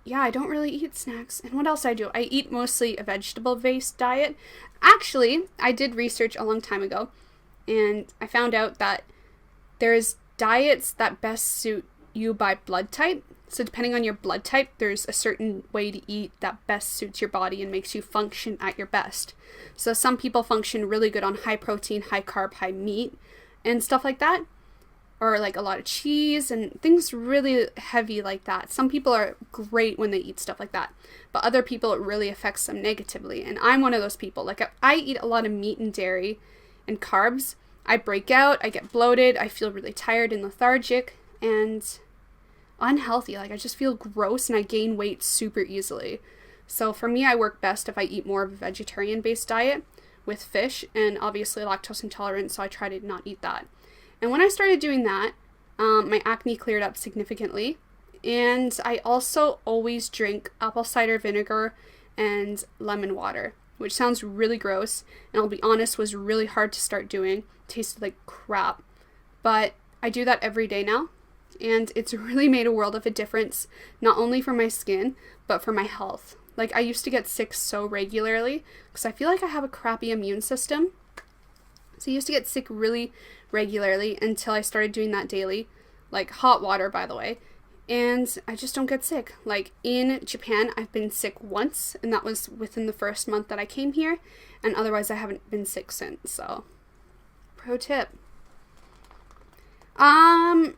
yeah, I don't really eat snacks. And what else I do? I eat mostly a vegetable-based diet. Actually, I did research a long time ago, and I found out that there's diets that best suit you by blood type. So depending on your blood type, there's a certain way to eat that best suits your body and makes you function at your best. So some people function really good on high protein, high carb, high meat, and stuff like that. Or like a lot of cheese and things really heavy like that. Some people are great when they eat stuff like that, but other people, it really affects them negatively. And I'm one of those people. Like, if I eat a lot of meat and dairy and carbs, I break out, I get bloated, I feel really tired and lethargic and unhealthy. Like, I just feel gross and I gain weight super easily. So for me, I work best if I eat more of a vegetarian-based diet with fish, and obviously lactose intolerant, so I try to not eat that. And when I started doing that, my acne cleared up significantly. And I also always drink apple cider vinegar and lemon water, which sounds really gross. And I'll be honest, was really hard to start doing. Tasted like crap. But I do that every day now. And it's really made a world of a difference, not only for my skin, but for my health. Like, I used to get sick so regularly because I feel like I have a crappy immune system. So I used to get sick really regularly until I started doing that daily, like hot water, by the way, and I just don't get sick. Like, in Japan, I've been sick once, and that was within the first month that I came here, and otherwise I haven't been sick since. So pro tip. I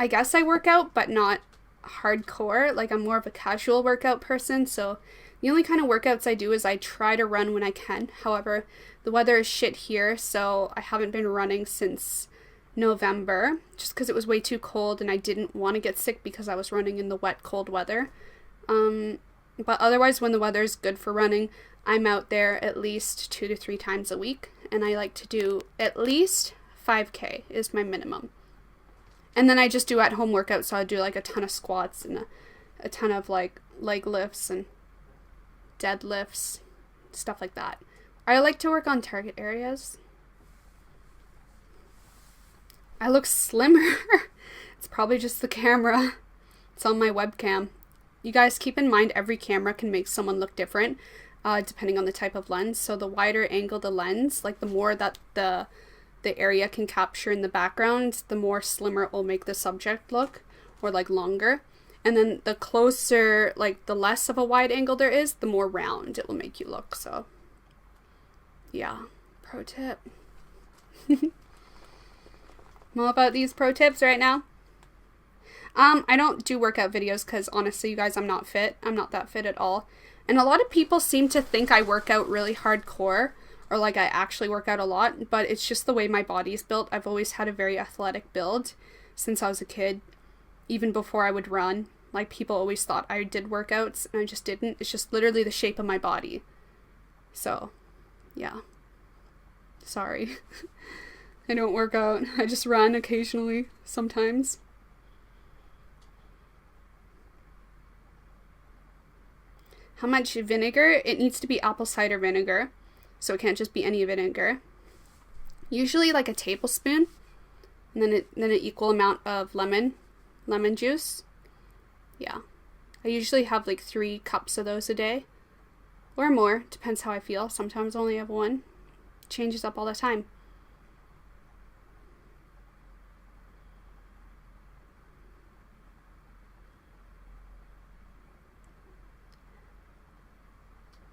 guess I work out, but not hardcore. Like, I'm more of a casual workout person, so the only kind of workouts I do is I try to run when I can. However, the weather is shit here, so I haven't been running since November, just because it was way too cold and I didn't want to get sick because I was running in the wet, cold weather. But otherwise, when the weather is good for running, I'm out there at least 2 to 3 times a week, and I like to do at least 5K is my minimum. And then I just do at-home workouts, so I do like a ton of squats and a ton of like leg lifts and deadlifts, stuff like that. I like to work on target areas. I look slimmer. It's probably just the camera. It's on my webcam. You guys keep in mind, every camera can make someone look different, depending on the type of lens. So the wider angle the lens, like the more that the the area can capture in the background, the more slimmer it will make the subject look, or like longer. And then the closer, like the less of a wide angle there is, the more round it will make you look. So yeah, pro tip. I'm all about these pro tips right now. I don't do workout videos because honestly, you guys, I'm not fit. I'm not that fit at all. And a lot of people seem to think I work out really hardcore, or like I actually work out a lot, but it's just the way my body's built. I've always had a very athletic build since I was a kid, even before I would run. Like, people always thought I did workouts, and I just didn't. It's just literally the shape of my body. So, yeah. Sorry. I don't work out. I just run occasionally, sometimes. How much vinegar? It needs to be apple cider vinegar, so it can't just be any vinegar. Usually like a tablespoon, and then an equal amount of lemon juice. Yeah. I usually have like 3 cups of those a day, or more, depends how I feel. Sometimes I only have 1. Changes up all the time.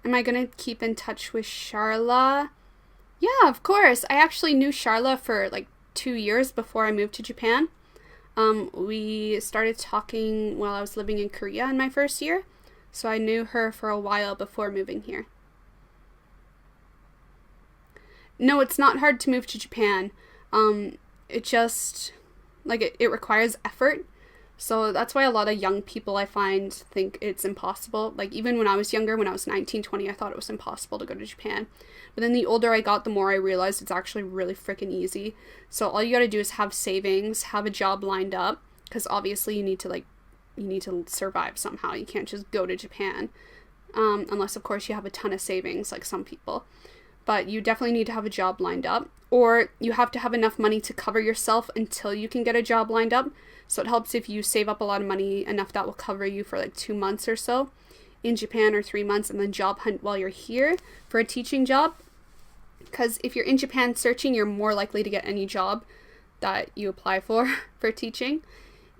Am I going to keep in touch with Charla? Yeah, of course. I actually knew Charla for like 2 years before I moved to Japan. We started talking while I was living in Korea in my first year. So I knew her for a while before moving here. No, it's not hard to move to Japan. It just, like, it requires effort. So that's why a lot of young people, I find, think it's impossible. Like, even when I was younger, when I was 19, 20, I thought it was impossible to go to Japan. But then the older I got, the more I realized it's actually really freaking easy. So all you gotta do is have savings, have a job lined up, because obviously you need to survive somehow. You can't just go to Japan, unless, of course, you have a ton of savings, like some people. But you definitely need to have a job lined up, or you have to have enough money to cover yourself until you can get a job lined up. So it helps if you save up a lot of money, enough that will cover you for like 2 months or so in Japan, or 3 months, and then job hunt while you're here for a teaching job. Because if you're in Japan searching, you're more likely to get any job that you apply for teaching.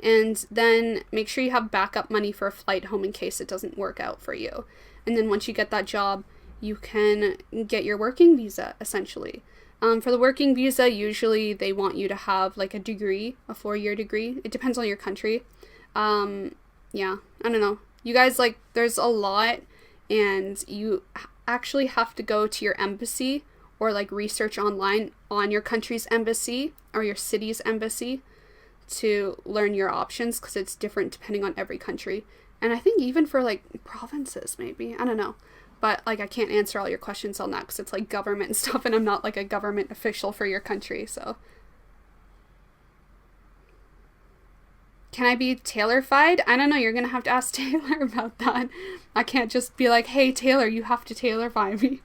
And then make sure you have backup money for a flight home in case it doesn't work out for you. And then once you get that job, you can get your working visa, essentially. For the working visa, usually they want you to have like a degree, a 4-year degree. It depends on your country. Yeah, I don't know. You guys, like, there's a lot, and you actually have to go to your embassy or like research online on your country's embassy or your city's embassy to learn your options, because it's different depending on every country. And I think even for like provinces, maybe. I don't know. But, like, I can't answer all your questions on that because it's, like, government and stuff, and I'm not, like, a government official for your country, so. Can I be tailor-fied? I don't know, you're gonna have to ask Taylor about that. I can't just be like, hey, Taylor, you have to tailor-fy me.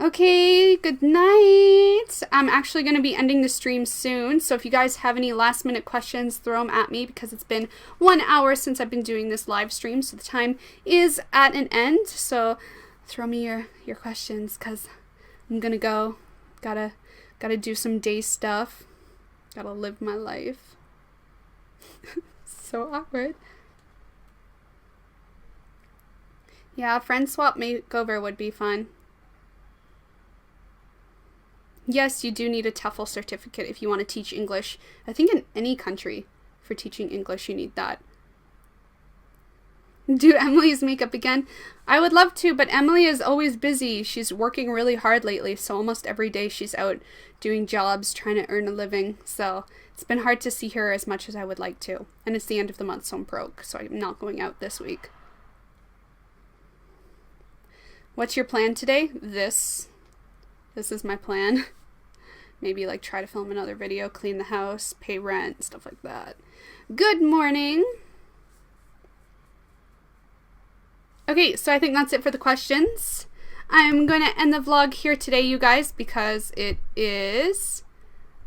Okay, good night. I'm actually going to be ending the stream soon, so if you guys have any last minute questions, throw them at me, because it's been 1 hour since I've been doing this live stream, so the time is at an end. So throw me your questions, because I'm going to go. Gotta do some day stuff. Gotta live my life. So awkward. Yeah, friend swap makeover would be fun. Yes, you do need a TOEFL certificate if you want to teach English. I think in any country for teaching English you need that. Do Emily's makeup again? I would love to, but Emily is always busy. She's working really hard lately, so almost every day she's out doing jobs, trying to earn a living. So it's been hard to see her as much as I would like to. And it's the end of the month, so I'm broke, so I'm not going out this week. What's your plan today? This is my plan. Maybe like try to film another video, clean the house, pay rent, stuff like that. Good morning. Okay, so I think that's it for the questions. I'm going to end the vlog here today, you guys, because it is,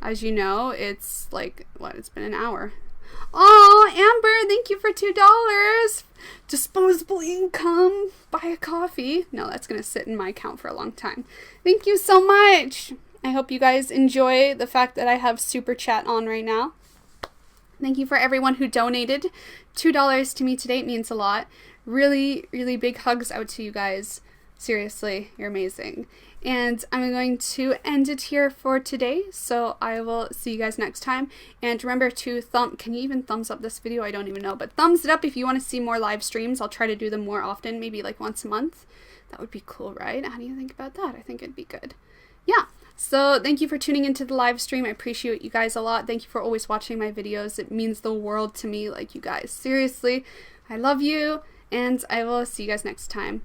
as you know, it's like, what, it's been an hour. Oh, Amber, thank you for $2. Disposable income. Buy a coffee. No, that's going to sit in my account for a long time. Thank you so much. I hope you guys enjoy the fact that I have Super Chat on right now. Thank you for everyone who donated $2 to me today. It means a lot. Really, really big hugs out to you guys. Seriously, you're amazing. And I'm going to end it here for today. So I will see you guys next time. And remember to can you even thumbs up this video? I don't even know. But thumbs it up if you want to see more live streams. I'll try to do them more often, maybe like once a month. That would be cool, right? How do you think about that? I think it'd be good. Yeah. So thank you for tuning into the live stream. I appreciate you guys a lot. Thank you for always watching my videos. It means the world to me, like you guys. Seriously, I love you. And I will see you guys next time.